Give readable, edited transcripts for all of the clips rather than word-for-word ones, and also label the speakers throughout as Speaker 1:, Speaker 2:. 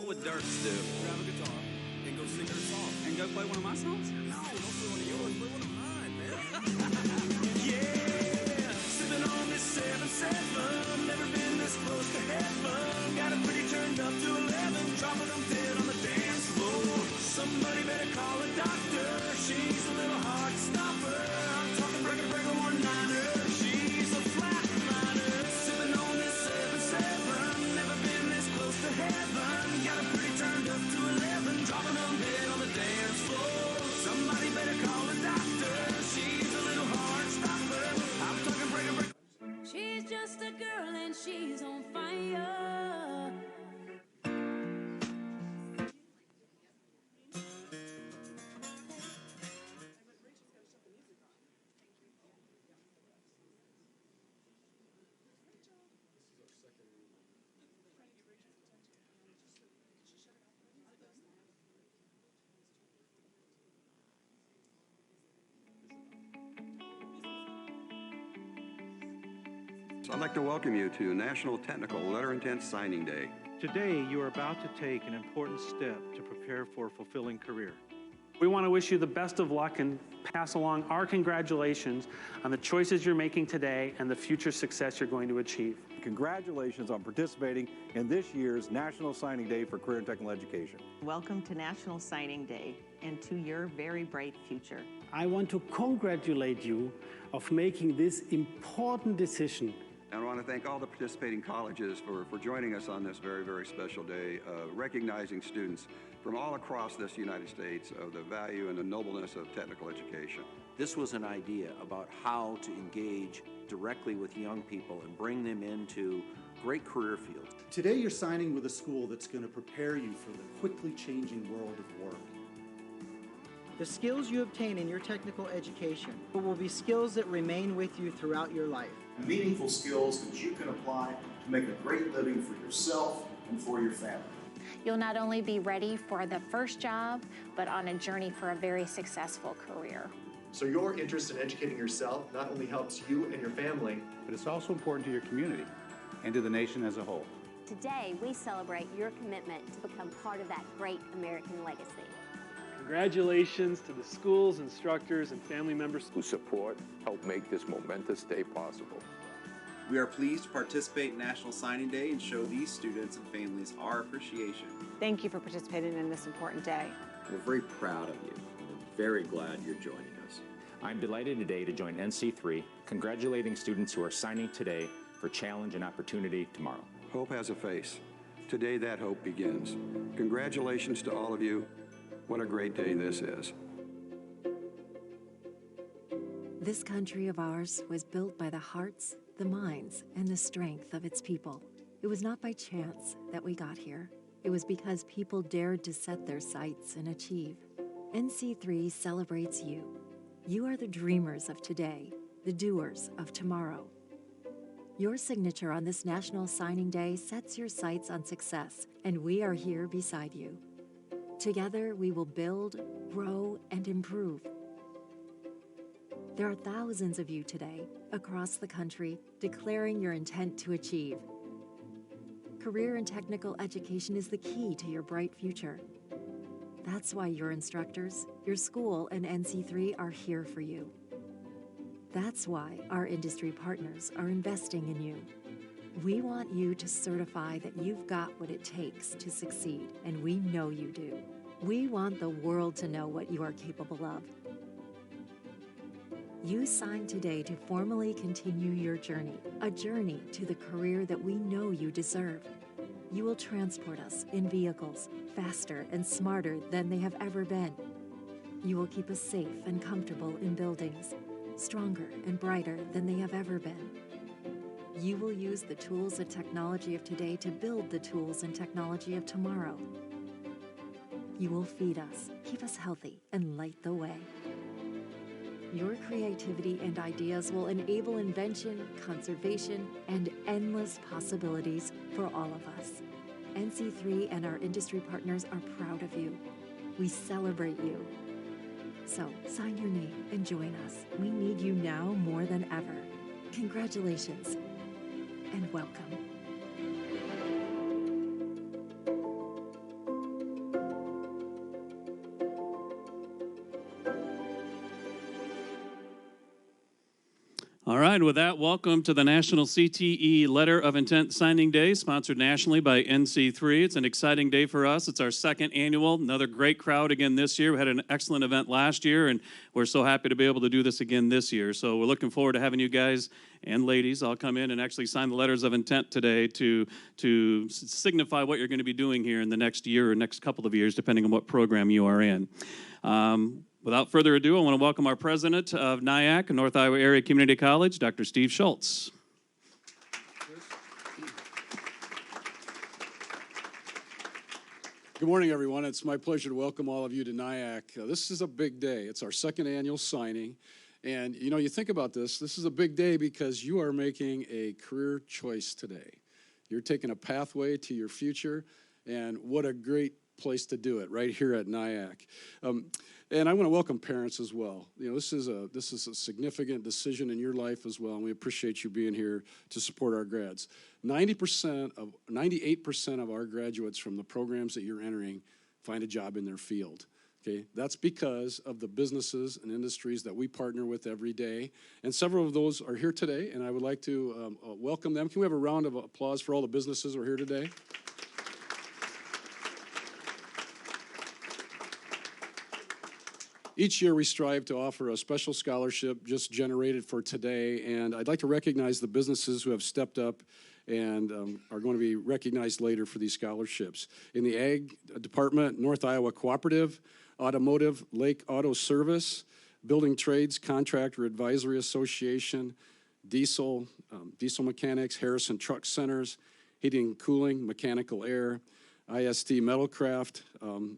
Speaker 1: What would Dirks do?
Speaker 2: Grab a guitar and go sing her song.
Speaker 1: And go play one of my songs?
Speaker 2: No, don't play one of yours. Play one of mine, man.
Speaker 3: Yeah, sipping on this 7-7. Never been this close to heaven. Got it pretty turned up to 11. Dropping them dead on the dance floor. Somebody better call a doctor. She's a little hard stopper. I'm talking breaker, one-liner. She's a flatliner. Sipping on this 7-7. Never been this close to heaven. Got it pretty turned up to 11. Dropping them dead on the dance floor. Somebody better call a doctor. She's a little hard stopper. I'm talking breaker.
Speaker 4: She's just a girl and she's on fire.
Speaker 5: So I'd like to welcome you to National Technical Letter Intent Signing Day.
Speaker 6: Today, you are about to take an important step to prepare for a fulfilling career.
Speaker 7: We want to wish you the best of luck and pass along our congratulations on the choices you're making today and the future success you're going to achieve.
Speaker 8: Congratulations on participating in this year's National Signing Day for Career and Technical Education.
Speaker 9: Welcome to National Signing Day and to your very bright future.
Speaker 10: I want to congratulate you of making this important decision.
Speaker 5: And I want to thank all the participating colleges for joining us on this very, very special day, recognizing students from all across this United States of the value and the nobleness of technical education.
Speaker 11: This was an idea about how to engage directly with young people and bring them into great career fields.
Speaker 12: Today you're signing with a school that's going to prepare you for the quickly changing world of work.
Speaker 13: The skills you obtain in your technical education will be skills that remain with you throughout your life.
Speaker 14: Meaningful skills that you can apply to make a great living for yourself and for your family.
Speaker 15: You'll not only be ready for the first job, but on a journey for a very successful career.
Speaker 16: So your interest in educating yourself not only helps you and your family,
Speaker 17: but it's also important to your community and to the nation as a whole.
Speaker 18: Today, we celebrate your commitment to become part of that great American legacy.
Speaker 19: Congratulations to the schools, instructors, and family members
Speaker 20: whose support helped make this momentous day possible.
Speaker 21: We are pleased to participate in National Signing Day and show these students and families our appreciation.
Speaker 22: Thank you for participating in this important day.
Speaker 23: We're very proud of you. We're very glad you're joining us.
Speaker 24: I'm delighted today to join NC3, congratulating students who are signing today for challenge and opportunity tomorrow.
Speaker 5: Hope has a face. Today that hope begins. Congratulations to all of you. What a great day this is.
Speaker 25: This country of ours was built by the hearts, the minds, and the strength of its people. It was not by chance that we got here. It was because people dared to set their sights and achieve. NC3 celebrates you. You are the dreamers of today, the doers of tomorrow. Your signature on this National Signing Day sets your sights on success, and we are here beside you. Together, we will build, grow, and improve. There are thousands of you today, across the country, declaring your intent to achieve. Career and technical education is the key to your bright future. That's why your instructors, your school, and NC3 are here for you. That's why our industry partners are investing in you. We want you to certify that you've got what it takes to succeed, and we know you do. We want the world to know what you are capable of. You sign today to formally continue your journey, a journey to the career that we know you deserve. You will transport us in vehicles faster and smarter than they have ever been. You will keep us safe and comfortable in buildings, stronger and brighter than they have ever been. You will use the tools and technology of today to build the tools and technology of tomorrow. You will feed us, keep us healthy, and light the way. Your creativity and ideas will enable invention, conservation, and endless possibilities for all of us. NC3 and our industry partners are proud of you. We celebrate you. So, sign your name and join us. We need you now more than ever. Congratulations and welcome.
Speaker 1: All right, with that, welcome to the National CTE Letter of Intent Signing Day, sponsored nationally by NC3. It's an exciting day for us. It's our second annual, another great crowd again this year. We had an excellent event last year, and we're so happy to be able to do this again this year. So we're looking forward to having you guys and ladies all come in and actually sign the letters of intent today to signify what you're going to be doing here in the next year or next couple of years, depending on what program you are in. Without further ado, I want to welcome our president of NIACC, North Iowa Area Community College, Dr. Steve Schultz.
Speaker 2: Good morning, everyone. It's my pleasure to welcome all of you to NIACC. This is a big day. It's our second annual signing. And, you know, you think about this is a big day because you are making a career choice today. You're taking a pathway to your future, and what a great place to do it, right here at NIACC. And I want to welcome parents as well. You know, this is a significant decision in your life as well, and we appreciate you being here to support our grads. 98% of our graduates from the programs that you're entering find a job in their field. Okay, that's because of the businesses and industries that we partner with every day, and several of those are here today, and I would like to welcome them. Can we have a round of applause for all the businesses who are here today? Each year we strive to offer a special scholarship just generated for today, and I'd like to recognize the businesses who have stepped up and are going to be recognized later for these scholarships. In the Ag Department, North Iowa Cooperative, Automotive, Lake Auto Service, Building Trades, Contractor Advisory Association, Diesel Mechanics, Harrison Truck Centers, Heating and Cooling, Mechanical Air, IST Metalcraft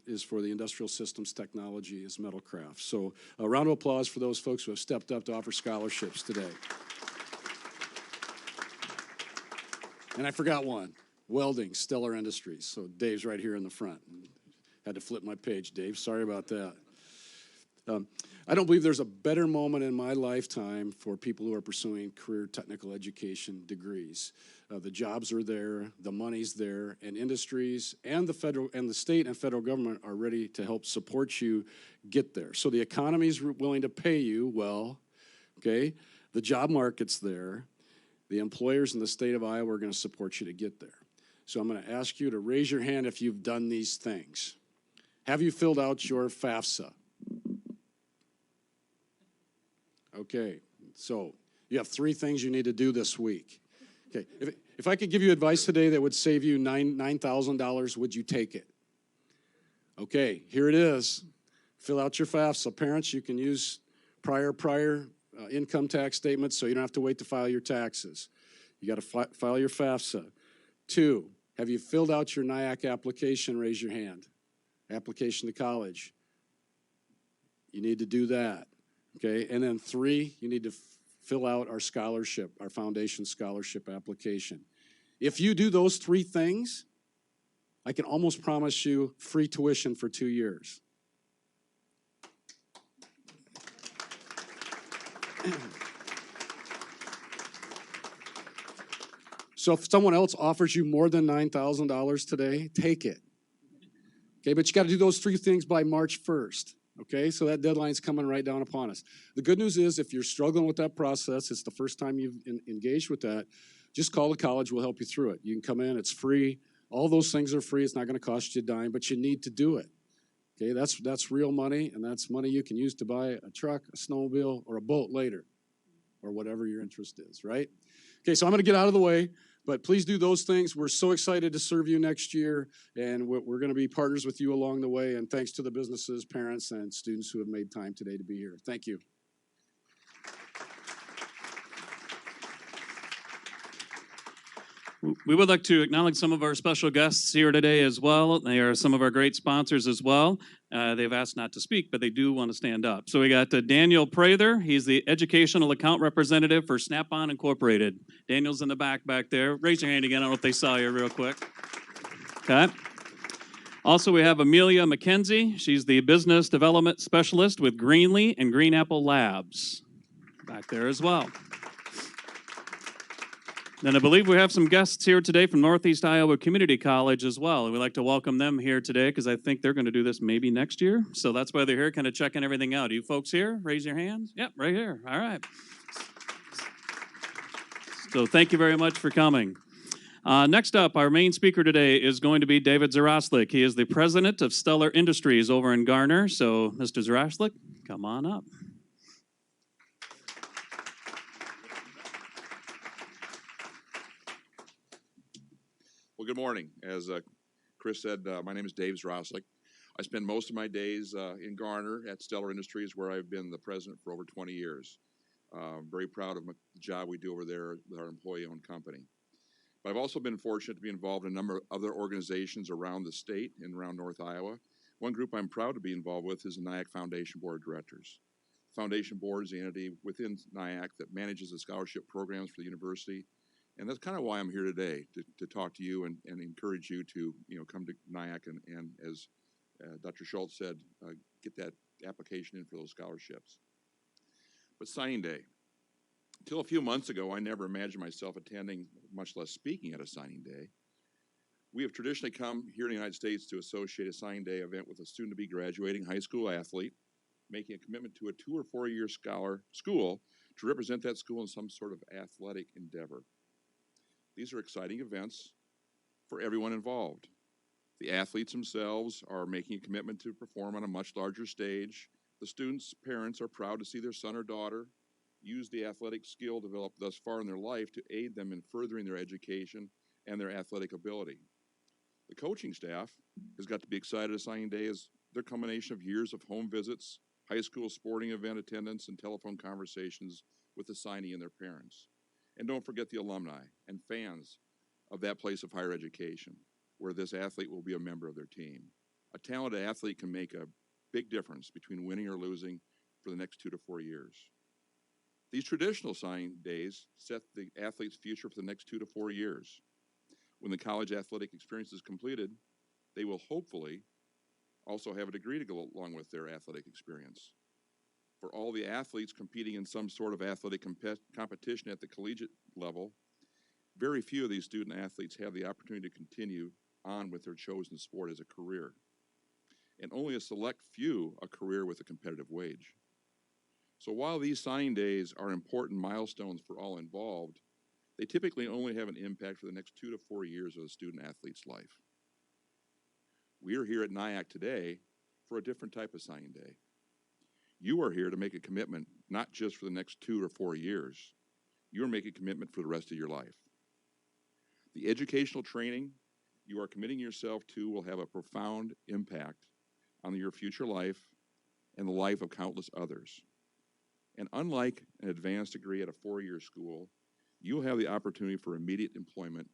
Speaker 2: is for the Industrial Systems Technology is Metalcraft. So a round of applause for those folks who have stepped up to offer scholarships today. And I forgot one, Welding, Stellar Industries. So Dave's right here in the front. Had to flip my page, Dave. Sorry about that. I don't believe there's a better moment in my lifetime for people who are pursuing career technical education degrees. The jobs are there, the money's there, and industries and the state and federal government are ready to help support you get there. So the economy's willing to pay you well, okay? The job market's there. The employers in the state of Iowa are going to support you to get there. So I'm going to ask you to raise your hand if you've done these things. Have you filled out your FAFSA? Okay, so you have 3 things you need to do this week. Okay, if I could give you advice today that would save you $9,000, would you take it? Okay, here it is. Fill out your FAFSA. Parents, you can use prior income tax statements so you don't have to wait to file your taxes. You got to file your FAFSA. 2, have you filled out your NIACC application? Raise your hand. Application to college. You need to do that. Okay, and then 3, you need to fill out our scholarship, our foundation scholarship application. If you do those 3 things, I can almost promise you free tuition for 2 years. So if someone else offers you more than $9,000 today, take it. Okay, but you got to do those 3 things by March 1st. Okay, so that deadline's coming right down upon us. The good news is if you're struggling with that process, it's the first time you've engaged with that, just call the college, we'll help you through it. You can come in, it's free. All those things are free. It's not going to cost you a dime, but you need to do it. Okay, that's real money, and that's money you can use to buy a truck, a snowmobile, or a boat later, or whatever your interest is, right? Okay, so I'm going to get out of the way. But please do those things. We're so excited to serve you next year, and we're going to be partners with you along the way. And thanks to the businesses, parents, and students who have made time today to be here. Thank you.
Speaker 1: We would like to acknowledge some of our special guests here today as well. They are some of our great sponsors as well. They've asked not to speak, but they do want to stand up. So we got Daniel Prather. He's the Educational Account Representative for Snap-on Incorporated. Daniel's in the back there. Raise your hand again. I don't know if they saw you real quick. Okay. Also, we have Amelia McKenzie. She's the Business Development Specialist with Greenlee and Green Apple Labs. Back there as well. And I believe we have some guests here today from Northeast Iowa Community College as well. And we'd like to welcome them here today because I think they're going to do this maybe next year. So that's why they're here, kind of checking everything out. Are you folks here? Raise your hands. Yep, right here. All right. So thank you very much for coming. Next up, our main speaker today is going to be David Zaroslik. He is the president of Stellar Industries over in Garner. So, Mr. Zaroslik, come on up.
Speaker 3: Well, good morning. As Chris said, my name is Dave Zaroslik. I spend most of my days in Garner at Stellar Industries, where I've been the president for over 20 years. I'm very proud of the job we do over there with our employee-owned company. But I've also been fortunate to be involved in a number of other organizations around the state and around North Iowa. One group I'm proud to be involved with is the NIACC Foundation Board of Directors. The Foundation Board is the entity within NIACC that manages the scholarship programs for the university. And that's kind of why I'm here today, to talk to you and encourage you to come to NIACC and as Dr. Schultz said, get that application in for those scholarships. But signing day. Until a few months ago, I never imagined myself attending, much less speaking at a signing day. We have traditionally come here in the United States to associate a signing day event with a student-to-be graduating high school athlete, making a commitment to a 2 or 4 year school to represent that school in some sort of athletic endeavor. These are exciting events for everyone involved. The athletes themselves are making a commitment to perform on a much larger stage. The students' parents are proud to see their son or daughter use the athletic skill developed thus far in their life to aid them in furthering their education and their athletic ability. The coaching staff has got to be excited at signing day as their combination of years of home visits, high school sporting event attendance, and telephone conversations with the signee and their parents. And don't forget the alumni and fans of that place of higher education, where this athlete will be a member of their team. A talented athlete can make a big difference between winning or losing for the next 2 to 4 years. These traditional signing days set the athlete's future for the next 2 to 4 years. When the college athletic experience is completed, they will hopefully also have a degree to go along with their athletic experience. For all the athletes competing in some sort of athletic competition at the collegiate level, very few of these student athletes have the opportunity to continue on with their chosen sport as a career, and only a select few a career with a competitive wage. So while these signing days are important milestones for all involved, they typically only have an impact for the next 2 to 4 years of a student athlete's life. We are here at NIACC today for a different type of signing day. You are here to make a commitment, not just for the next 2 or 4 years. You are making a commitment for the rest of your life. The educational training you are committing yourself to will have a profound impact on your future life and the life of countless others. And unlike an advanced degree at a 4-year school, you'll have the opportunity for immediate employment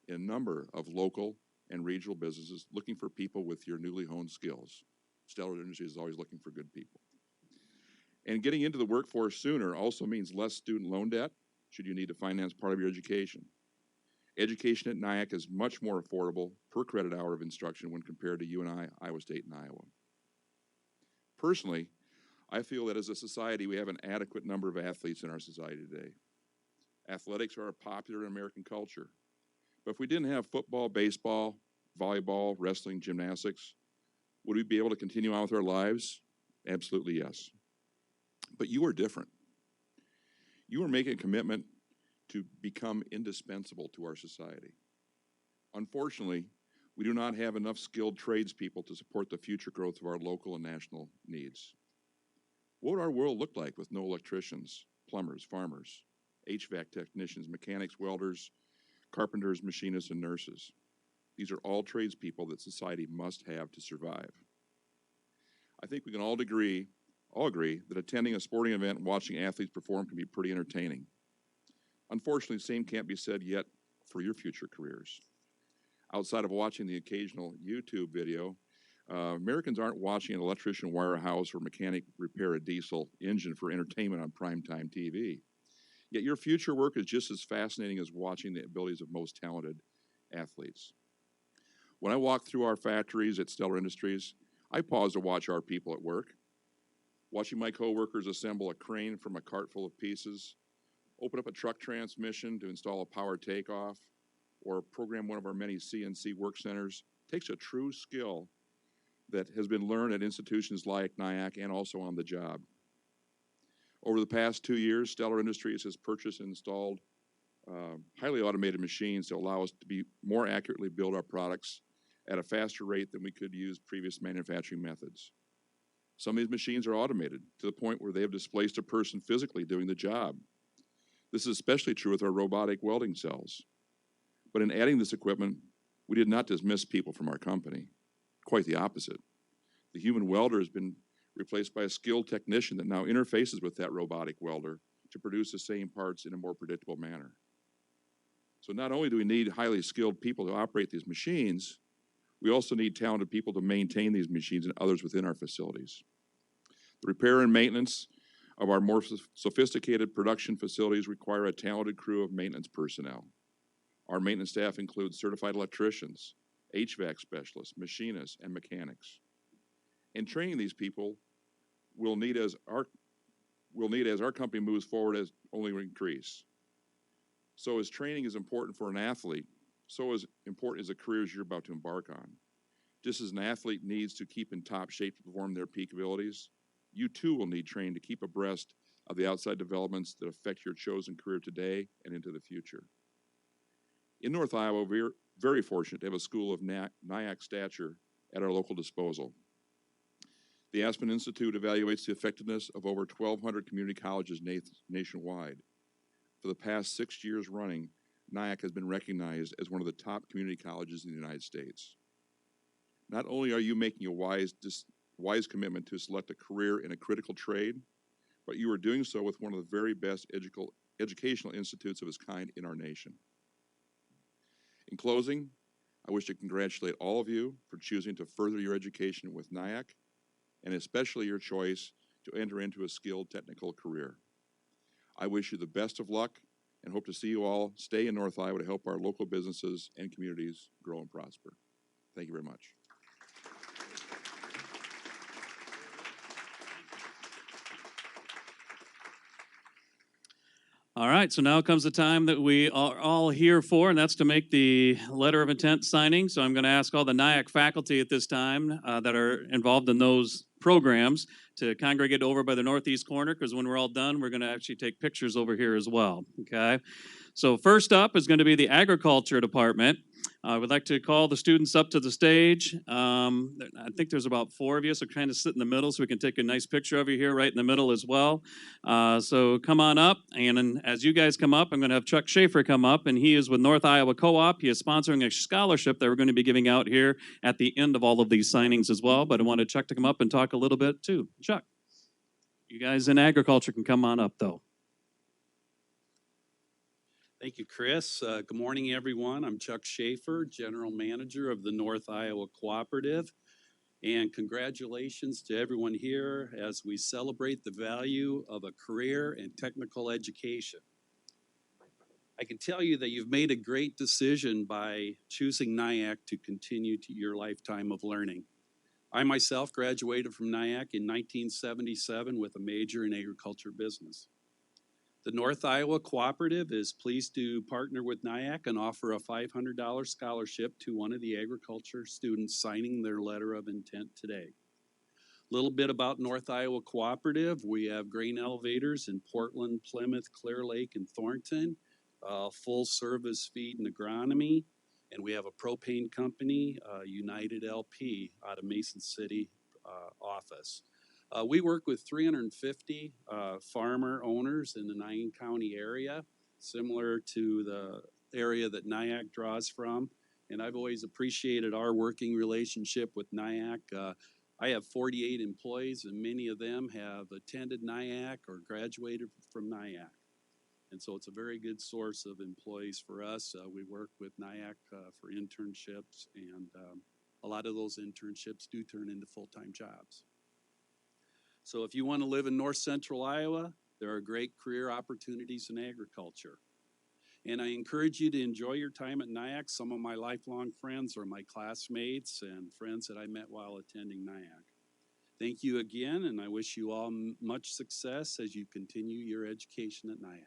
Speaker 3: in a number of local and regional businesses looking for people with your newly honed skills. Stellar Industries is always looking for good people. And getting into the workforce sooner also means less student loan debt should you need to finance part of your education. Education at NIACC is much more affordable per credit hour of instruction when compared to UNI, Iowa State, and Iowa. Personally, I feel that as a society, we have an adequate number of athletes in our society today. Athletics are popular in American culture. But if we didn't have football, baseball, volleyball, wrestling, gymnastics, would we be able to continue on with our lives? Absolutely yes. But you are different. You are making a commitment to become indispensable to our society. Unfortunately, we do not have enough skilled tradespeople to support the future growth of our local and national needs. What would our world look like with no electricians, plumbers, farmers, HVAC technicians, mechanics, welders, carpenters, machinists, and nurses? These are all tradespeople that society must have to survive. I think we can all agree that attending a sporting event and watching athletes perform can be pretty entertaining. Unfortunately, the same can't be said yet for your future careers. Outside of watching the occasional YouTube video, Americans aren't watching an electrician wire a house or mechanic repair a diesel engine for entertainment on primetime TV. Yet your future work is just as fascinating as watching the abilities of most talented athletes. When I walk through our factories at Stellar Industries, I pause to watch our people at work. Watching my coworkers assemble a crane from a cart full of pieces, open up a truck transmission to install a power takeoff, or program one of our many CNC work centers takes a true skill that has been learned at institutions like NIACC and also on the job. Over the past 2 years, Stellar Industries has purchased and installed highly automated machines to allow us to be more accurately build our products at a faster rate than we could use previous manufacturing methods. Some of these machines are automated to the point where they have displaced a person physically doing the job. This is especially true with our robotic welding cells. But in adding this equipment, we did not dismiss people from our company. Quite the opposite. The human welder has been replaced by a skilled technician that now interfaces with that robotic welder to produce the same parts in a more predictable manner. So not only do we need highly skilled people to operate these machines, we also need talented people to maintain these machines and others within our facilities. The repair and maintenance of our more sophisticated production facilities require a talented crew of maintenance personnel. Our maintenance staff includes certified electricians, HVAC specialists, machinists, and mechanics. And training these people will need as our company moves forward as only increase. So as training is important for an athlete, so is important as the careers you're about to embark on. Just as an athlete needs to keep in top shape to perform their peak abilities, you too will need training to keep abreast of the outside developments that affect your chosen career today and into the future. In North Iowa, we're very fortunate to have a school of NIACC stature at our local disposal. The Aspen Institute evaluates the effectiveness of over 1,200 community colleges nationwide. For the past 6 years running, NIACC has been recognized as one of the top community colleges in the United States. Not only are you making a wise commitment to select a career in a critical trade, but you are doing so with one of the very best educational institutes of its kind in our nation. In closing, I wish to congratulate all of you for choosing to further your education with NIACC, and especially your choice to enter into a skilled technical career. I wish you the best of luck and hope to see you all stay in North Iowa to help our local businesses and communities grow and prosper. Thank you very much.
Speaker 1: All right, so now comes the time that we are all here for, and that's to make the letter of intent signing. So I'm going to ask all the NIACC faculty at this time that are involved in those programs to congregate over by the northeast corner, because when we're all done, we're going to actually take pictures over here as well, okay? So first up is going to be the agriculture department. I would like to call the students up to the stage. I think there's about 4 of you, so kind of sit in the middle so we can take a nice picture of you here right in the middle as well. So come on up, and as you guys come up, I'm going to have Chuck Schaefer come up, and he is with North Iowa Co-op. He is sponsoring a scholarship that we're going to be giving out here at the end of all of these signings as well, but I wanted Chuck to come up and talk a little bit too. Chuck, you guys in agriculture can come on up though.
Speaker 4: Thank you, Chris. Good morning, everyone. I'm Chuck Schaefer, General Manager of the North Iowa Cooperative. And congratulations to everyone here as we celebrate the value of a career in technical education. I can tell you that you've made a great decision by choosing NIACC to continue to your lifetime of learning. I myself graduated from NIACC in 1977 with a major in agriculture business. The North Iowa Cooperative is pleased to partner with NIACC and offer a $500 scholarship to one of the agriculture students signing their letter of intent today. A little bit about North Iowa Cooperative. We have grain elevators in Portland, Plymouth, Clear Lake, and Thornton, full service feed and agronomy, and we have a propane company, United LP, out of Mason City office. We work with 350 farmer owners in the 9-county area, similar to the area that NIACC draws from. And I've always appreciated our working relationship with NIACC. I have 48 employees, and many of them have attended NIACC or graduated from NIACC. And so it's a very good source of employees for us. We work with NIACC for internships, and a lot of those internships do turn into full-time jobs. So if you want to live in north central Iowa, there are great career opportunities in agriculture. And I encourage you to enjoy your time at NIACC. Some of my lifelong friends are my classmates and friends that I met while attending NIACC. Thank you again, and I wish you all much success as you continue your education at NIACC.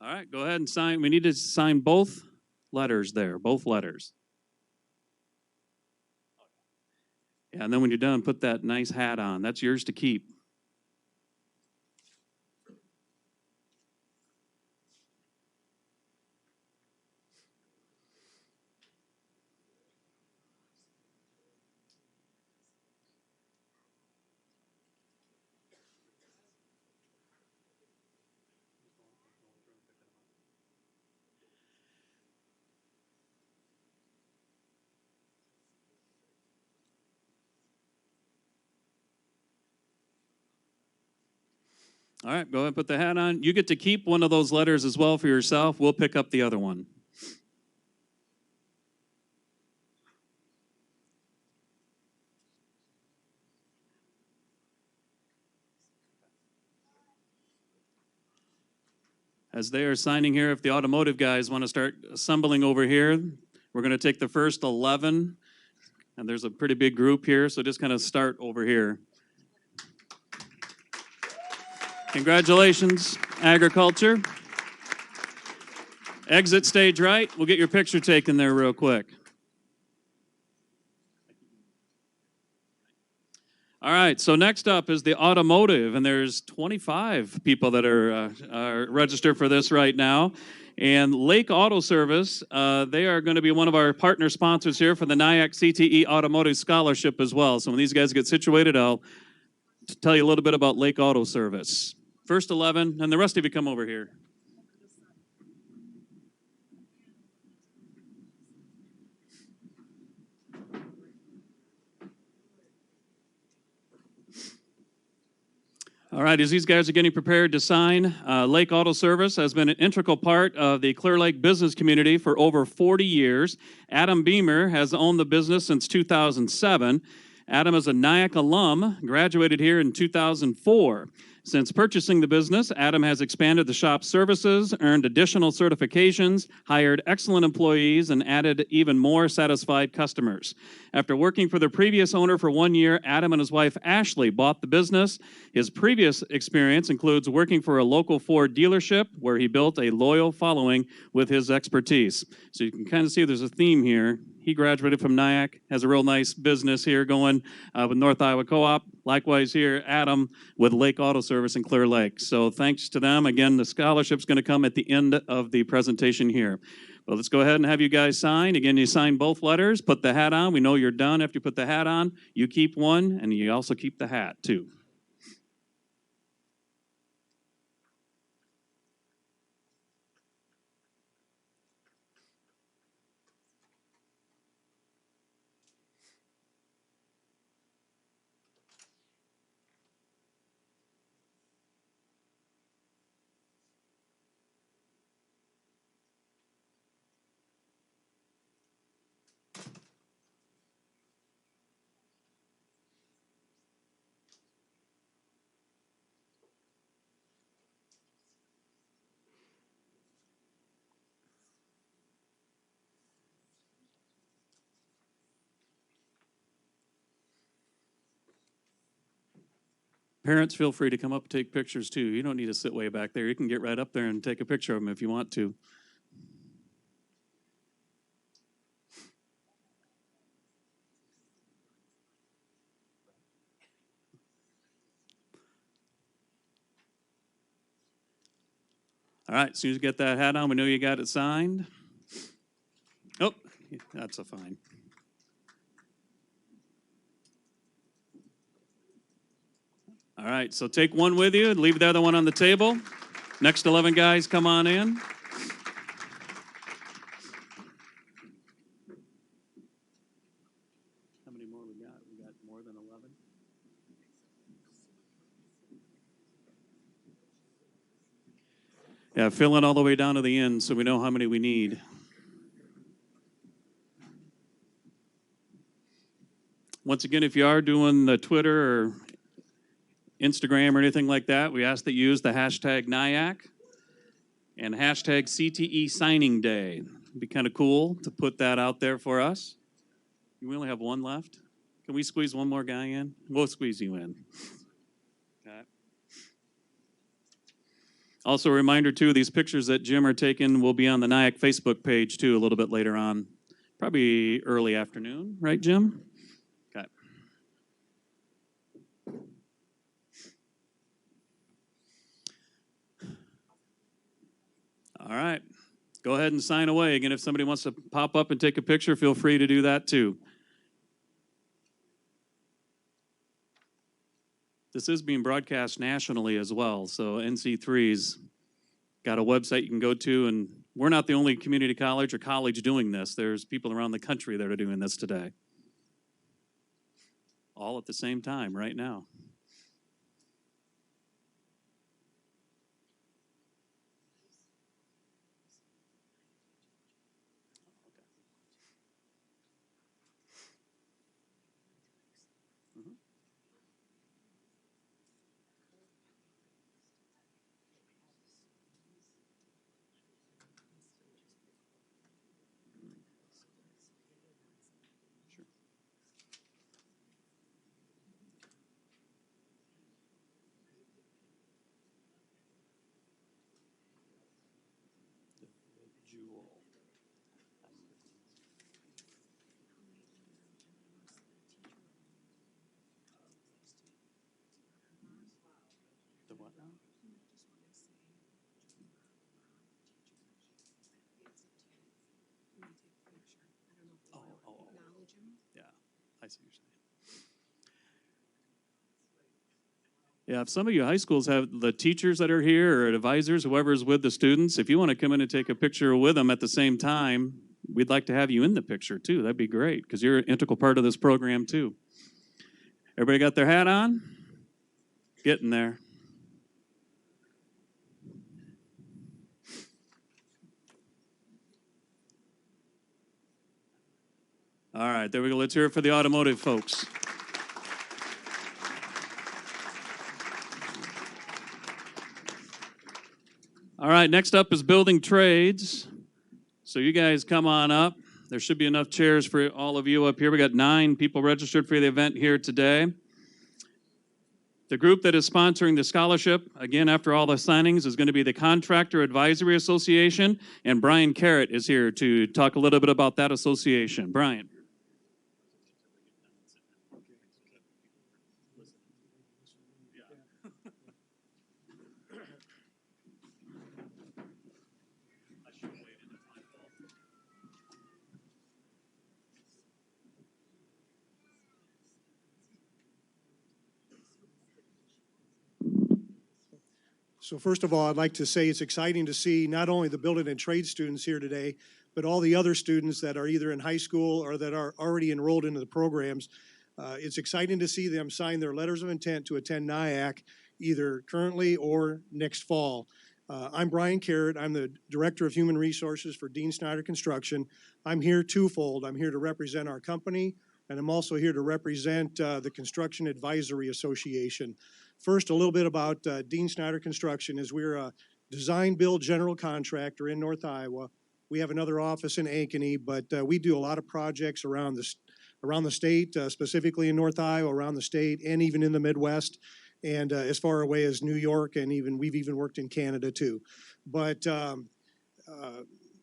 Speaker 1: All right, go ahead and sign. We need to sign both letters there, both letters. Yeah, and then when you're done, put that nice hat on. That's yours to keep. All right, go ahead and put the hat on. You get to keep one of those letters as well for yourself. We'll pick up the other one. As they are signing here, if the automotive guys want to start assembling over here, we're going to take the first 11, and there's a pretty big group here, so just kind of start over here. Congratulations, agriculture. Exit stage right. We'll get your picture taken there real quick. All right, so next up is the automotive, and there's 25 people that are registered for this right now. And Lake Auto Service, they are going to be one of our partner sponsors here for the NIACC CTE Automotive Scholarship as well. So when these guys get situated, I'll tell you a little bit about Lake Auto Service. First 11, and the rest of you come over here. All right, as these guys are getting prepared to sign, Lake Auto Service has been an integral part of the Clear Lake business community for over 40 years. Adam Beamer has owned the business since 2007. Adam is a NIACC alum, graduated here in 2004. Since purchasing the business, Adam has expanded the shop's services, earned additional certifications, hired excellent employees, and added even more satisfied customers. After working for the previous owner for 1 year, Adam and his wife Ashley bought the business. His previous experience includes working for a local Ford dealership where he built a loyal following with his expertise. So you can kind of see there's a theme here. He graduated from NIACC, has a real nice business here going with North Iowa Co-op. Likewise here, Adam with Lake Auto Service in Clear Lake. So thanks to them. Again, the scholarship's going to come at the end of the presentation here. Well, let's go ahead and have you guys sign. Again, you sign both letters, put the hat on. We know you're done after you put the hat on. You keep one, and you also keep the hat, too. Parents, feel free to come up and take pictures, too. You don't need to sit way back there. You can get right up there and take a picture of them if you want to. All right, as soon as you get that hat on, we know you got it signed. Oh, that's a fine. All right, so take one with you and leave the other one on the table. Next 11 guys, come on in. How many more we got? We got more than 11? Yeah, fill in all the way down to the end so we know how many we need. Once again, if you are doing the Twitter or Instagram or anything like that, we ask that you use the hashtag NIACC and hashtag CTE Signing Day. It'd be kind of cool to put that out there for us. We only have one left. Can we squeeze one more guy in? We'll squeeze you in. Okay. Also, a reminder, too, these pictures that Jim are taking will be on the NIACC Facebook page, too, a little bit later on. Probably early afternoon, right, Jim? Okay. go ahead and sign away. Again, if somebody wants to pop up and take a picture, feel free to do that too. This is being broadcast nationally as well, so NC3's got a website you can go to, and we're not the only community college or college doing this. There's people around the country that are doing this today. All at the same time right now. The what now? Yeah, I see what you're saying. Yeah, if some of you high schools have the teachers that are here or advisors, whoever's with the students, if you want to come in and take a picture with them at the same time, we'd like to have you in the picture too. That'd be great because you're an integral part of this program too. Everybody got their hat on? Getting there. All right, there we go. Let's hear it for the automotive folks. All right, next up is building trades. So you guys come on up. There should be enough chairs for all of you up here. We got 9 people registered for the event here today. The group that is sponsoring the scholarship, again, after all the signings, is going to be the Contractor Advisory Association, and Brian Carrott is here to talk a little bit about that association. Brian.
Speaker 6: So first of all, I'd like to say it's exciting to see not only the building and trade students here today, but all the other students that are either in high school or that are already enrolled into the programs. It's exciting to see them sign their letters of intent to attend NIACC either currently or next fall. I'm Brian Carrott. I'm the Director of Human Resources for Dean Snyder Construction. I'm here twofold. I'm here to represent our company, and I'm also here to represent the Construction Advisory Association. First, a little bit about Dean Snyder Construction is we're a design build general contractor in North Iowa. We have another office in Ankeny, but we do a lot of projects around the state, specifically in North Iowa, around the state, and even in the Midwest, and as far away as New York, and we've even worked in Canada too. But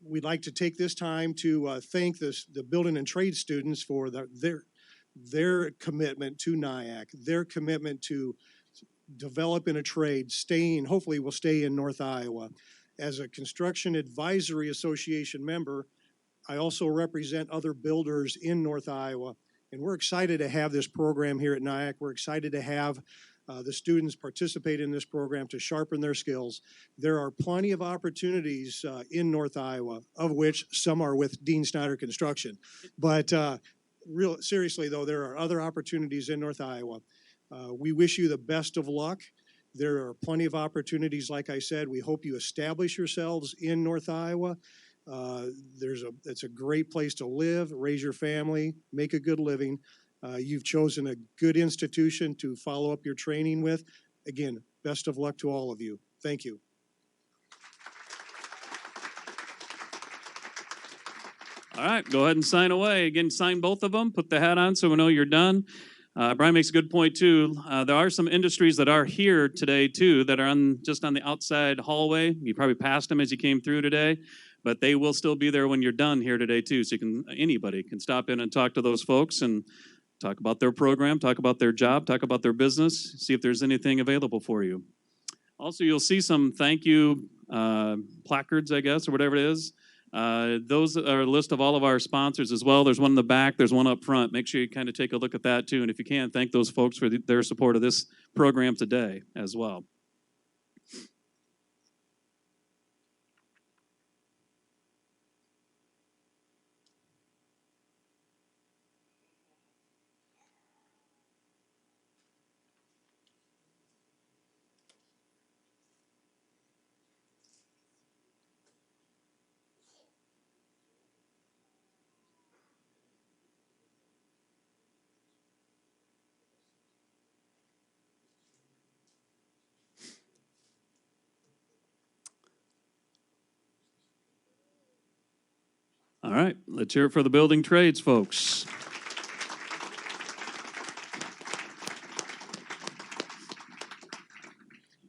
Speaker 6: we'd like to take this time to thank the building and trade students for their commitment to NIACC, their commitment to develop in a trade, hopefully will stay in North Iowa. As a Construction Advisory Association member, I also represent other builders in North Iowa, and we're excited to have this program here at NIACC. We're excited to have the students participate in this program to sharpen their skills. There are plenty of opportunities in North Iowa, of which some are with Dean Snyder Construction. But seriously though, there are other opportunities in North Iowa. We wish you the best of luck. There are plenty of opportunities, like I said. We hope you establish yourselves in North Iowa. It's a great place to live, raise your family, make a good living. You've chosen a good institution to follow up your training with. Again, best of luck to all of you. Thank you.
Speaker 1: All right, go ahead and sign away. Again, sign both of them, put the hat on so we know you're done. Brian makes a good point too. There are some industries that are here today too that are just on the outside hallway. You probably passed them as you came through today, but they will still be there when you're done here today too. So anybody can stop in and talk to those folks and talk about their program, talk about their job, talk about their business, see if there's anything available for you. Also, you'll see some thank you placards, I guess, or whatever it is. Those are a list of all of our sponsors as well. There's one in the back, there's one up front. Make sure you kind of take a look at that too. And if you can, thank those folks for their support of this program today as well. All right, let's hear it for the building trades folks.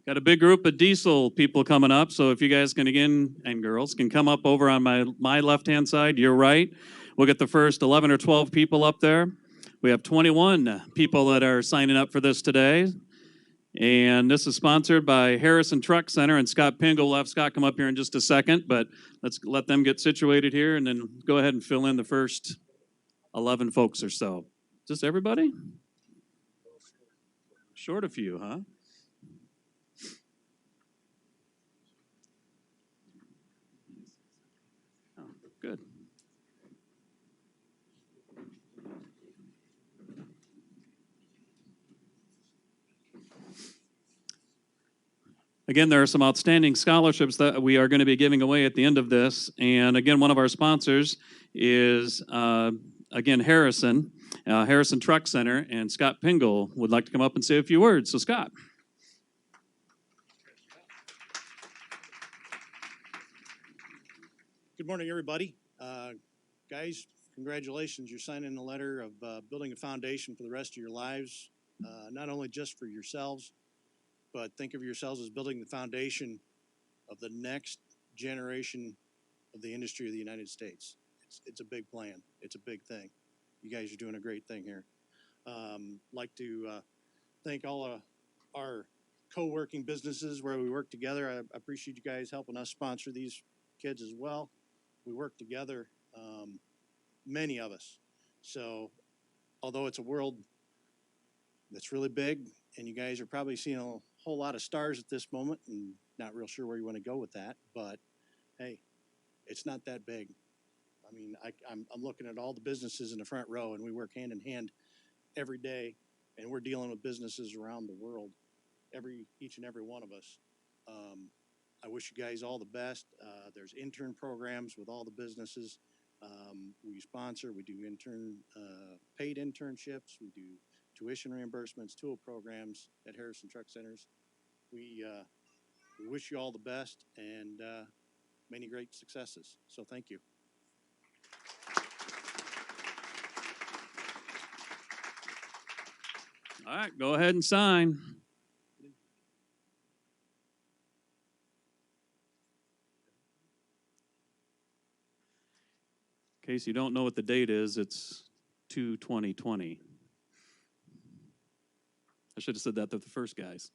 Speaker 1: Got a big group of diesel people coming up, so if you guys can again, and girls, can come up over on my left-hand side, your right. We'll get the first 11 or 12 people up there. We have 21 people that are signing up for this today. And this is sponsored by Harrison Truck Center, and Scott Pingle. We'll have Scott come up here in just a second, but let's let them get situated here, and then go ahead and fill in the first 11 folks or so. Is this everybody? Short a few, huh? Oh, good. Again, there are some outstanding scholarships that we are going to be giving away at the end of this. And again, one of our sponsors is, again, Harrison Truck Center. And Scott Pingle would like to come up and say a few words. So, Scott.
Speaker 7: Good morning, everybody. Guys, congratulations. You're signing a letter of building a foundation for the rest of your lives, not only just for yourselves, but think of yourselves as building the foundation of the next generation of the industry of the United States. It's a big plan. It's a big thing. You guys are doing a great thing here. Like to thank all of our co-working businesses where we work together. I appreciate you guys helping us sponsor these kids as well. We work together, many of us. So although it's a world that's really big, and you guys are probably seeing a whole lot of stars at this moment and not real sure where you want to go with that, but hey, it's not that big. I mean, I'm looking at all the businesses in the front row, and we work hand in hand every day, and we're dealing with businesses around the world, each and every one of us. I wish you guys all the best. There's intern programs with all the businesses. We sponsor, we do paid internships, we do tuition reimbursements, tool programs at Harrison Truck Centers. We wish you all the best and many great successes. So thank you.
Speaker 1: All right, go ahead and sign. In case you don't know what the date is, it's 2/20/20. I should have said that to the first guys.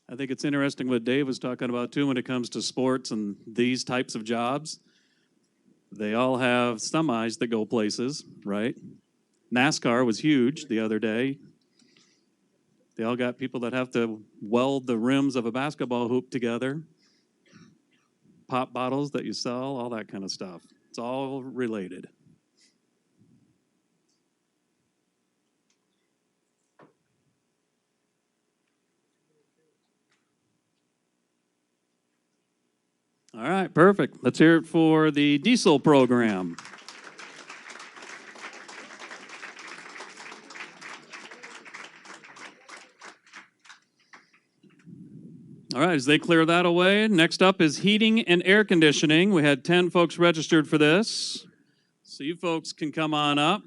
Speaker 1: I think it's interesting what Dave was talking about too when it comes to sports and these types of jobs. They all have semis that go places, right? NASCAR was huge the other day. They all got people that have to weld the rims of a basketball hoop together, pop bottles that you sell, all that kind of stuff. It's all related. All right, perfect. Let's hear it for the diesel program. All right, as they clear that away, next up is heating and air conditioning. We had 10 folks registered for this. So you folks can come on up.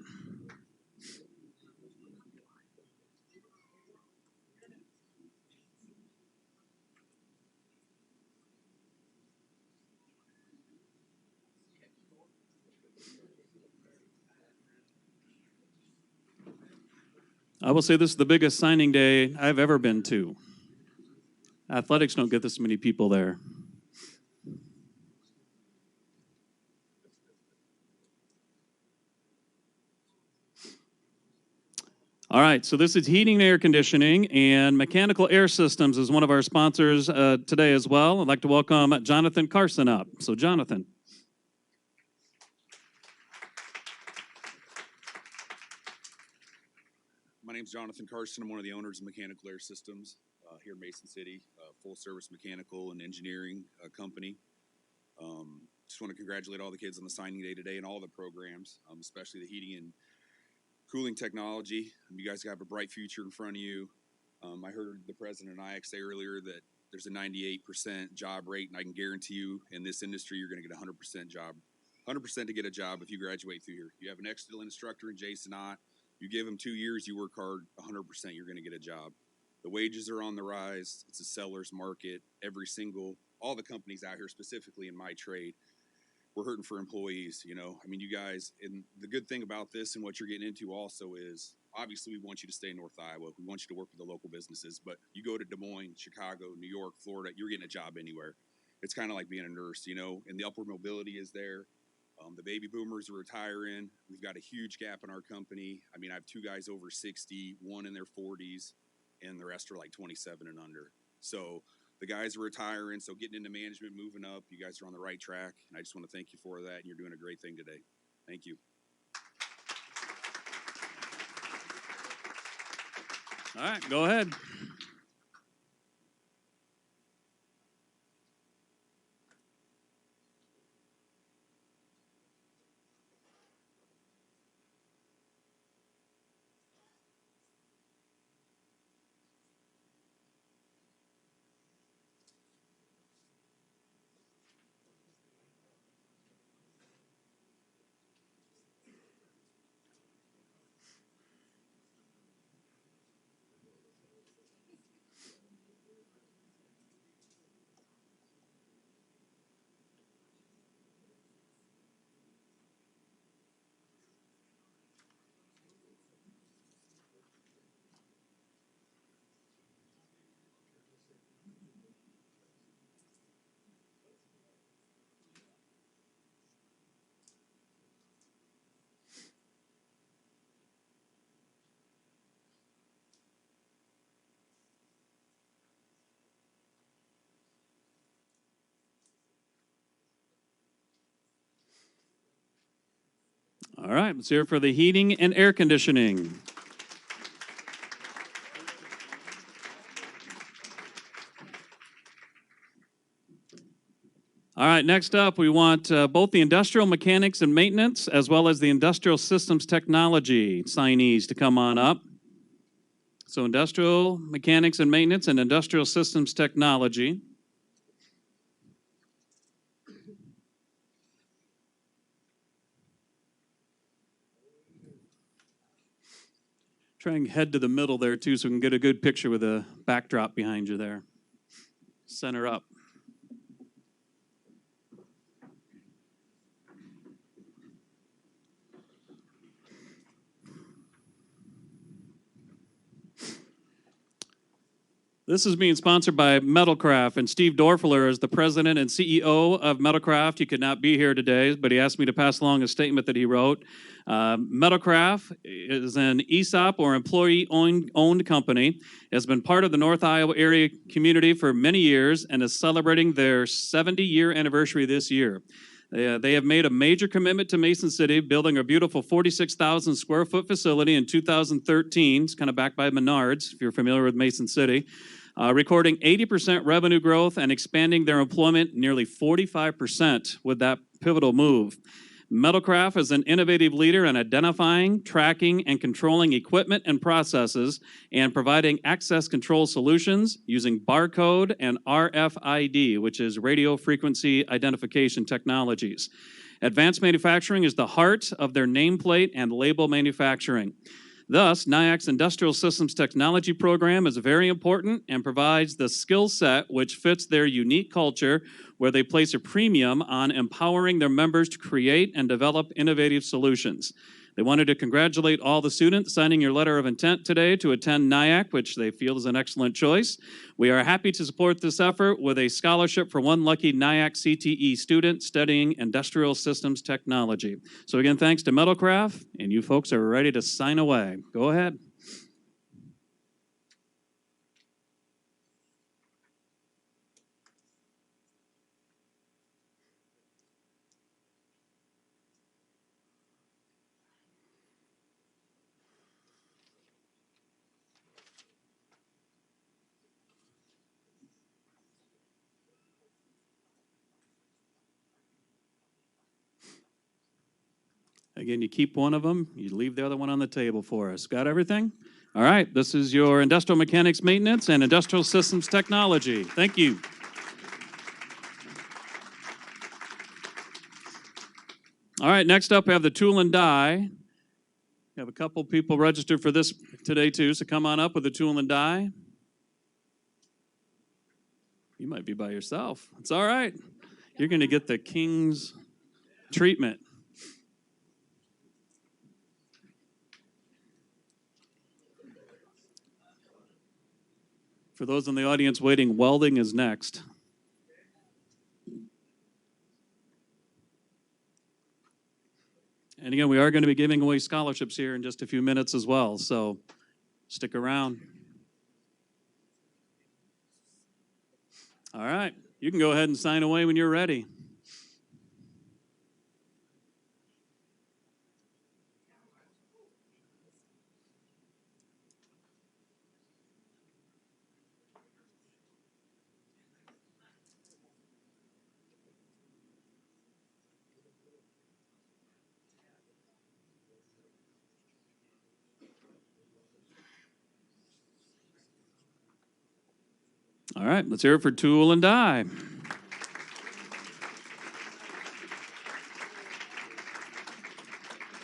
Speaker 1: I will say this is the biggest signing day I've ever been to. Athletics don't get this many people there. All right, so this is heating and air conditioning, and Mechanical Air Systems is one of our sponsors today as well. I'd like to welcome Jonathan Carson up. So, Jonathan.
Speaker 8: My name's Jonathan Carson. I'm one of the owners of Mechanical Air Systems here in Mason City, full-service mechanical and engineering company. Just want to congratulate all the kids on the signing day today and all the programs, especially the heating and cooling technology. You guys have a bright future in front of you. I heard the president of NIACC say earlier that there's a 98% job rate, and I can guarantee you in this industry you're going to get a 100% job. 100% to get a job if you graduate through here. You have an excellent instructor in Jason Ott. You give them 2 years, you work hard, 100% you're going to get a job. The wages are on the rise. It's a seller's market. All the companies out here, specifically in my trade, we're hurting for employees, you know. I mean, you guys, and the good thing about this and what you're getting into also is, obviously, we want you to stay in North Iowa. We want you to work with the local businesses, but you go to Des Moines, Chicago, New York, Florida, you're getting a job anywhere. It's kind of like being a nurse, you know, and the upward mobility is there. The baby boomers are retiring. We've got a huge gap in our company. I mean, I have 2 guys over 60, 1 in their 40s, and the rest are like 27 and under. So the guys are retiring, so getting into management, moving up, you guys are on the right track, and I just want to thank you for that, and you're doing a great thing today. Thank you.
Speaker 1: All right, go ahead. All right, let's hear for the heating and air conditioning. All right, next up, we want both the industrial mechanics and maintenance as well as the industrial systems technology signees to come on up. So industrial mechanics and maintenance and industrial systems technology. Try and head to the middle there too so we can get a good picture with a backdrop behind you there. Center up. This is being sponsored by Metalcraft, and Steve Dorfler is the president and CEO of Metalcraft. He could not be here today, but he asked me to pass along a statement that he wrote. Metalcraft is an ESOP or employee-owned company. It has been part of the North Iowa area community for many years and is celebrating their 70-year anniversary this year. They have made a major commitment to Mason City, building a beautiful 46,000 square foot facility in 2013. It's kind of backed by Menards, if you're familiar with Mason City. Recording 80% revenue growth and expanding their employment nearly 45% with that pivotal move. Metalcraft is an innovative leader in identifying, tracking, and controlling equipment and processes and providing access control solutions using barcode and RFID, which is radio frequency identification technologies. Advanced manufacturing is the heart of their nameplate and label manufacturing. Thus, NIACC's Industrial Systems Technology program is very important and provides the skill set which fits their unique culture, where they place a premium on empowering their members to create and develop innovative solutions. They wanted to congratulate all the students signing your letter of intent today to attend NIACC, which they feel is an excellent choice. We are happy to support this effort with a scholarship for one lucky NIACC CTE student studying industrial systems technology. So again, thanks to Metalcraft, and you folks are ready to sign away. Go ahead. Again, you keep one of them, you leave the other one on the table for us. Got everything? All right, this is your industrial mechanics maintenance and industrial systems technology. Thank you. All right, next up we have the tool and die. We have a couple people registered for this today too, so come on up with the tool and die. You might be by yourself. It's all right. You're going to get the king's treatment. For those in the audience waiting, welding is next. And again, we are going to be giving away scholarships here in just a few minutes as well, so stick around. All right, you can go ahead and sign away when you're ready. All right, let's hear it for tool and die.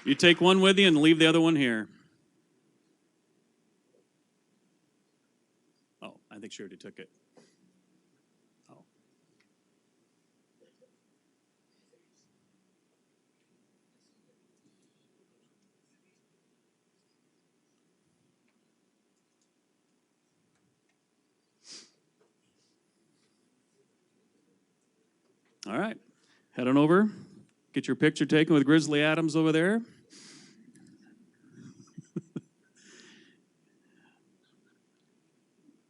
Speaker 1: You take one with you and leave the other one here. Oh, I think she already took it. Oh. All right, head on over. Get your picture taken with Grizzly Adams over there.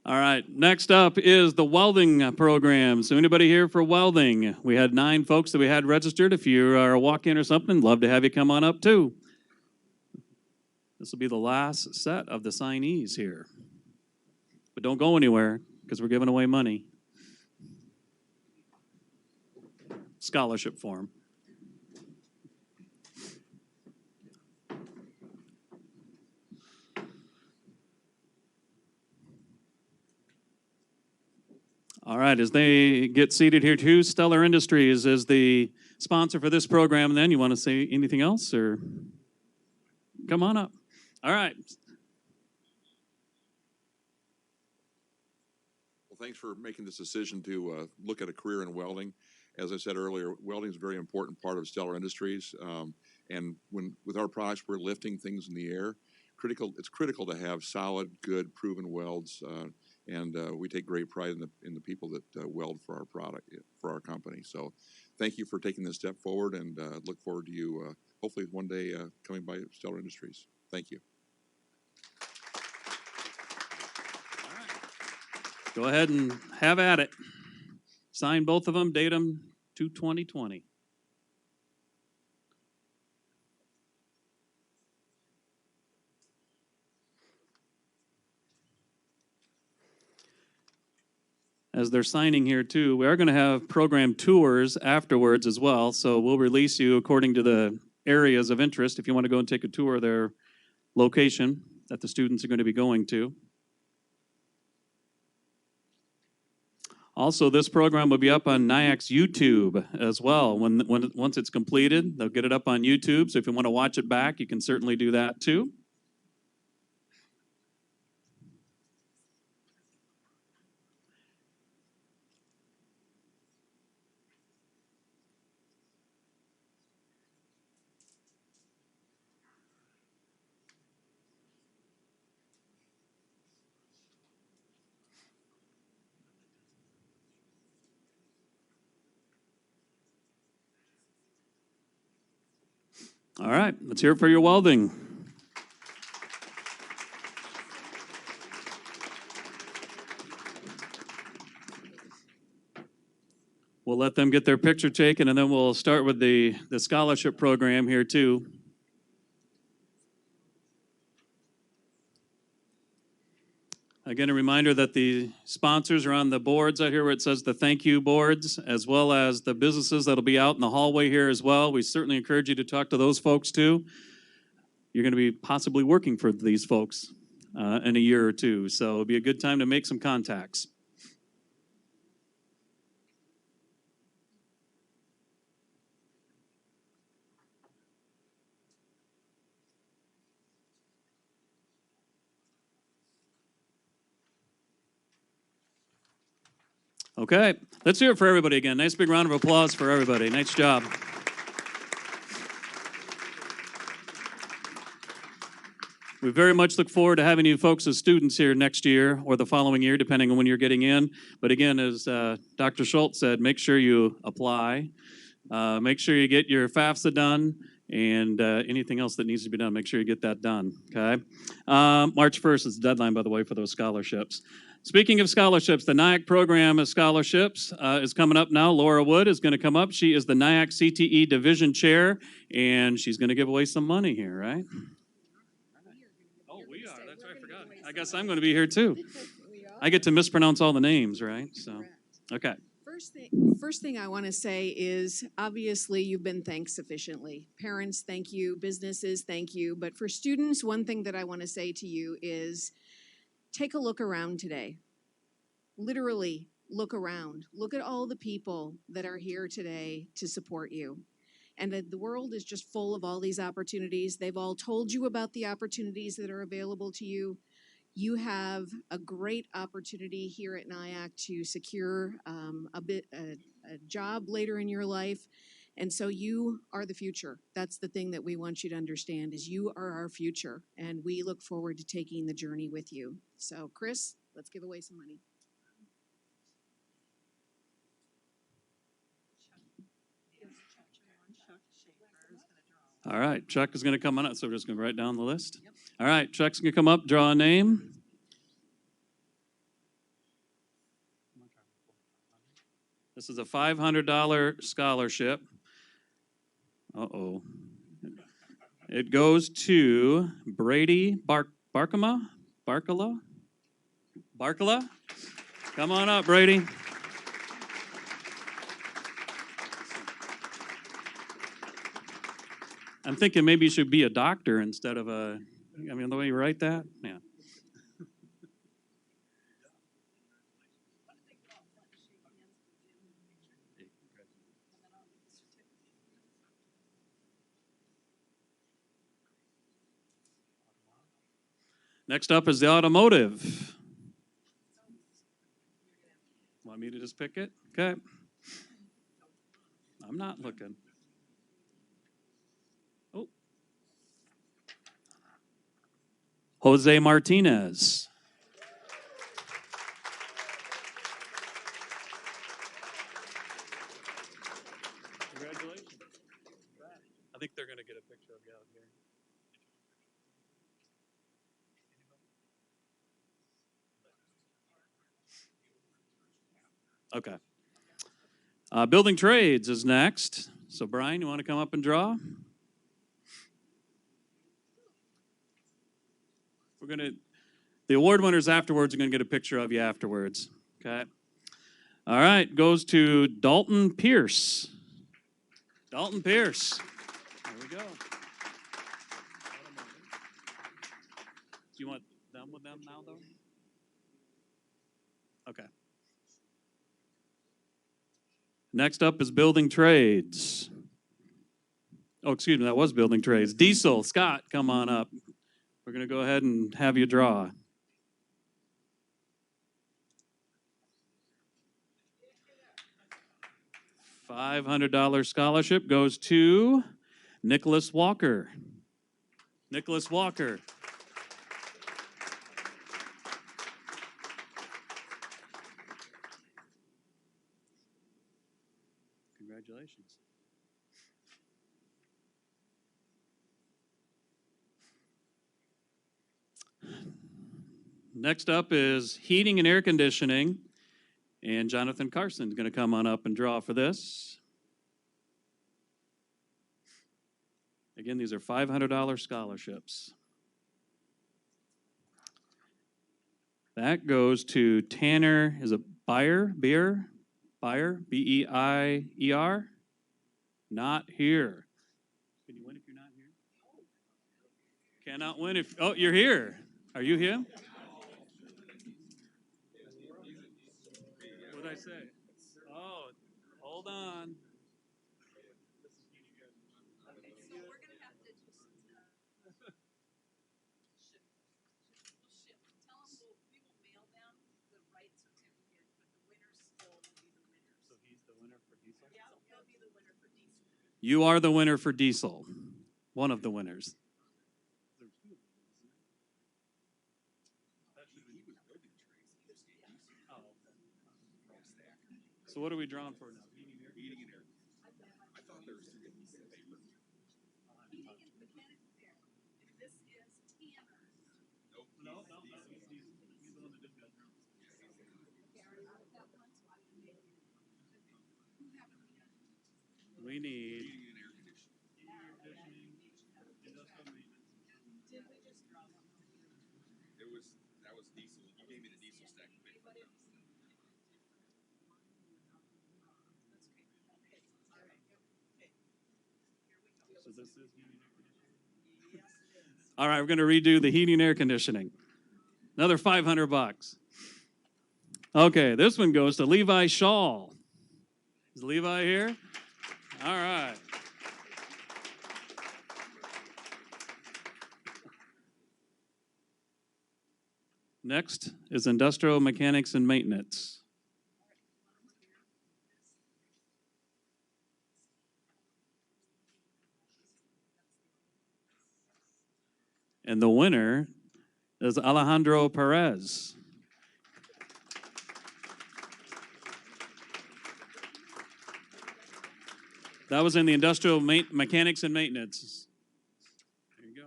Speaker 1: All right, next up is the welding program. So anybody here for welding? We had 9 folks that we had registered. If you are a walk-in or something, love to have you come on up too. This will be the last set of the signees here. But don't go anywhere because we're giving away money. Scholarship form. All right, as they get seated here too, Stellar Industries is the sponsor for this program. Then you want to say anything else or come on up. All right.
Speaker 3: Well, thanks for making this decision to look at a career in welding. As I said earlier, welding is a very important part of Stellar Industries. And with our products, we're lifting things in the air. It's critical to have solid, good, proven welds. And we take great pride in the people that weld for our product, for our company. So thank you for taking this step forward, and look forward to you hopefully one day coming by Stellar Industries. Thank you.
Speaker 1: Go ahead and have at it. Sign both of them, date them to 2020. As they're signing here too, we are going to have program tours afterwards as well. So we'll release you according to the areas of interest if you want to go and take a tour of their location that the students are going to be going to. Also, this program will be up on NIACC's YouTube as well. Once it's completed, they'll get it up on YouTube. So if you want to watch it back, you can certainly do that too. All right, let's hear it for your welding. We'll let them get their picture taken, and then we'll start with the scholarship program here too. Again, a reminder that the sponsors are on the boards out here where it says the thank you boards, as well as the businesses that'll be out in the hallway here as well. We certainly encourage you to talk to those folks too. You're going to be possibly working for these folks in a year or two, so it'll be a good time to make some contacts. Okay, let's hear it for everybody again. Nice big round of applause for everybody. Nice job. We very much look forward to having you folks as students here next year or the following year, depending on when you're getting in. But again, as Dr. Schultz said, make sure you apply. Make sure you get your FAFSA done, and anything else that needs to be done, make sure you get that done, okay? March 1st is the deadline, by the way, for those scholarships. Speaking of scholarships, the NIACC program of scholarships is coming up now. Laura Wood is going to come up. She is the NIACC CTE Division Chair, and she's going to give away some money here, right? Oh, we are. That's right. I forgot. I guess I'm going to be here, too. I get to mispronounce all the names, right? So, okay.
Speaker 9: First thing I want to say is, obviously, you've been thanked sufficiently. Parents, thank you. Businesses, thank you. But for students, one thing that I want to say to you is, take a look around today. Literally, look around. Look at all the people that are here today to support you. And the world is just full of all these opportunities. They've all told you about the opportunities that are available to you. You have a great opportunity here at NIACC to secure a job later in your life. And so you are the future. That's the thing that we want you to understand, is you are our future. And we look forward to taking the journey with you. So Chris, let's give away some money.
Speaker 1: All right, Chuck is going to come on up, so we're just going to write down the list. Yep. All right, Chuck's going to come up, draw a name. This is a $500 scholarship. Uh-oh. It goes to Brady Barkala? Come on up, Brady. I'm thinking maybe you should be a doctor instead of a, I mean, the way you write that, yeah. Next up is the automotive. Want me to just pick it? Okay. I'm not looking. Oh. Jose Martinez. Congratulations. I think they're going to get a picture of you out here. Okay. Building trades is next. So Brian, you want to come up and draw? The award winners afterwards are going to get a picture of you afterwards. Okay. All right, goes to Dalton Pierce. Dalton Pierce. There we go. Do you want them with them now, though? Okay. Next up is building trades. Oh, excuse me, that was building trades. Diesel, Scott, come on up. We're going to go ahead and have you draw. $500 scholarship goes to Nicholas Walker. Nicholas Walker. Congratulations. Next up is heating and air conditioning. And Jonathan Carson's going to come on up and draw for this. Again, these are $500 scholarships. That goes to Tanner, is it Beier? B-E-I-E-R? Not here. Can you win if you're not here? Cannot win if, oh, you're here. Are you him? What did I say? Oh, hold on. You are the winner for diesel. One of the winners. So what are we drawing for now?
Speaker 8: Heating and air. I thought there was two different papers.
Speaker 1: We need.
Speaker 8: Heating and air conditioning. That was diesel. You gave me the diesel stack.
Speaker 1: So this is all right, we're going to redo the heating and air conditioning. Another $500. Okay, this one goes to Levi Shaw. Is Levi here? All right. Next is industrial mechanics and maintenance. And the winner is Alejandro Perez. That was in the industrial mechanics and maintenance. There you go.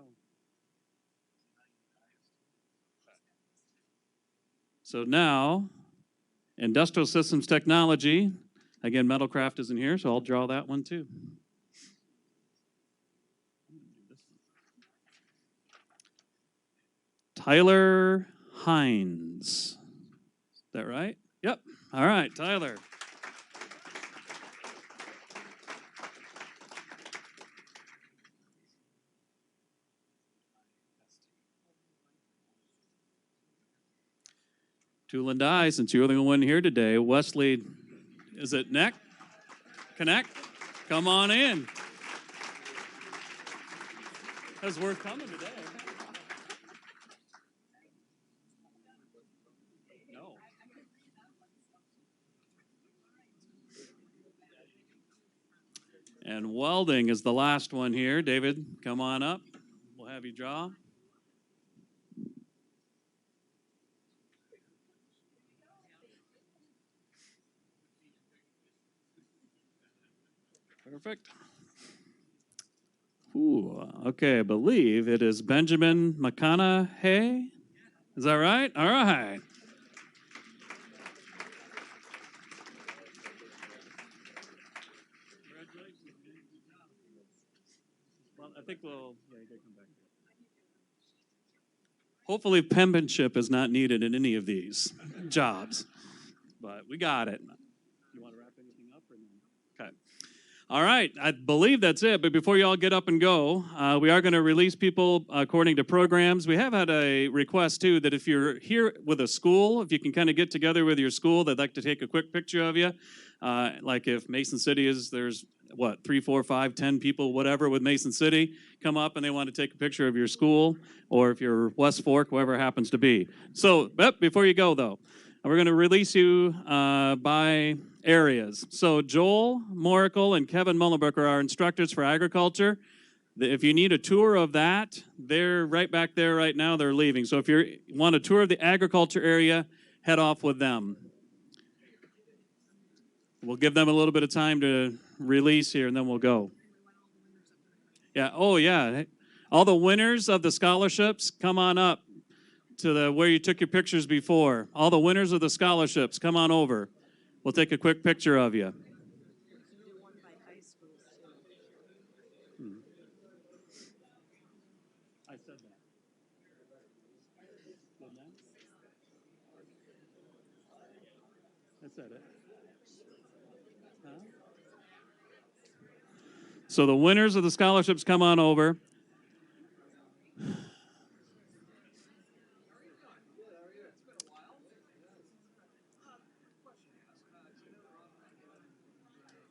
Speaker 1: So now, industrial systems technology. Again, Metalcraft isn't here, so I'll draw that one too. Tyler Hines. Is that right? Yep. All right, Tyler. Tool and die, since you're the only one here today. Wesley, is it Neck? Connect? Come on in. That's worth coming today. No. And welding is the last one here. David, come on up. We'll have you draw. Perfect. Ooh, okay, I believe it is Benjamin McConaughey. Is that right? All right. Well, I think we'll come back. Hopefully, penmanship is not needed in any of these jobs, but we got it. You want to wrap anything up or no? Okay. All right, I believe that's it. But before you all get up and go, we are going to release people according to programs. We have had a request, too, that if you're here with a school, if you can kind of get together with your school, they'd like to take a quick picture of you. Like if Mason City is, there's, 3, 4, 5, 10 people, whatever, with Mason City, come up and they want to take a picture of your school, or if you're West Fork, whoever it happens to be. So, before you go, though, we're going to release you by areas. So Joel Moracle and Kevin Mullenberg are our instructors for agriculture. If you need a tour of that, they're right back there right now. They're leaving. So if you want a tour of the agriculture area, head off with them. We'll give them a little bit of time to release here, and then we'll go. Yeah. Oh, yeah. All the winners of the scholarships, come on up to the where you took your pictures before. All the winners of the scholarships, come on over. We'll take a quick picture of you. I said that. I said it. Huh? So the winners of the scholarships, come on over.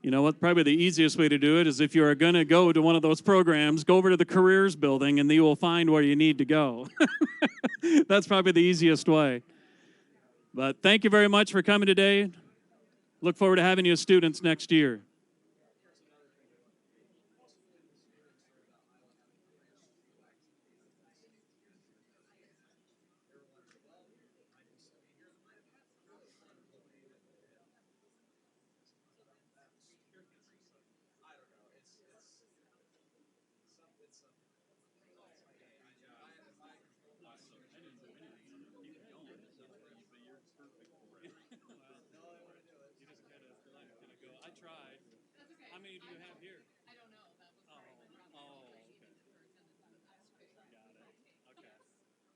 Speaker 1: You know what? Probably the easiest way to do it is if you are going to go to one of those programs, go over to the careers building and you will find where you need to go. That's probably the easiest way. But thank you very much for coming today. Look forward to having you as students next year. I tried. How many do you have here?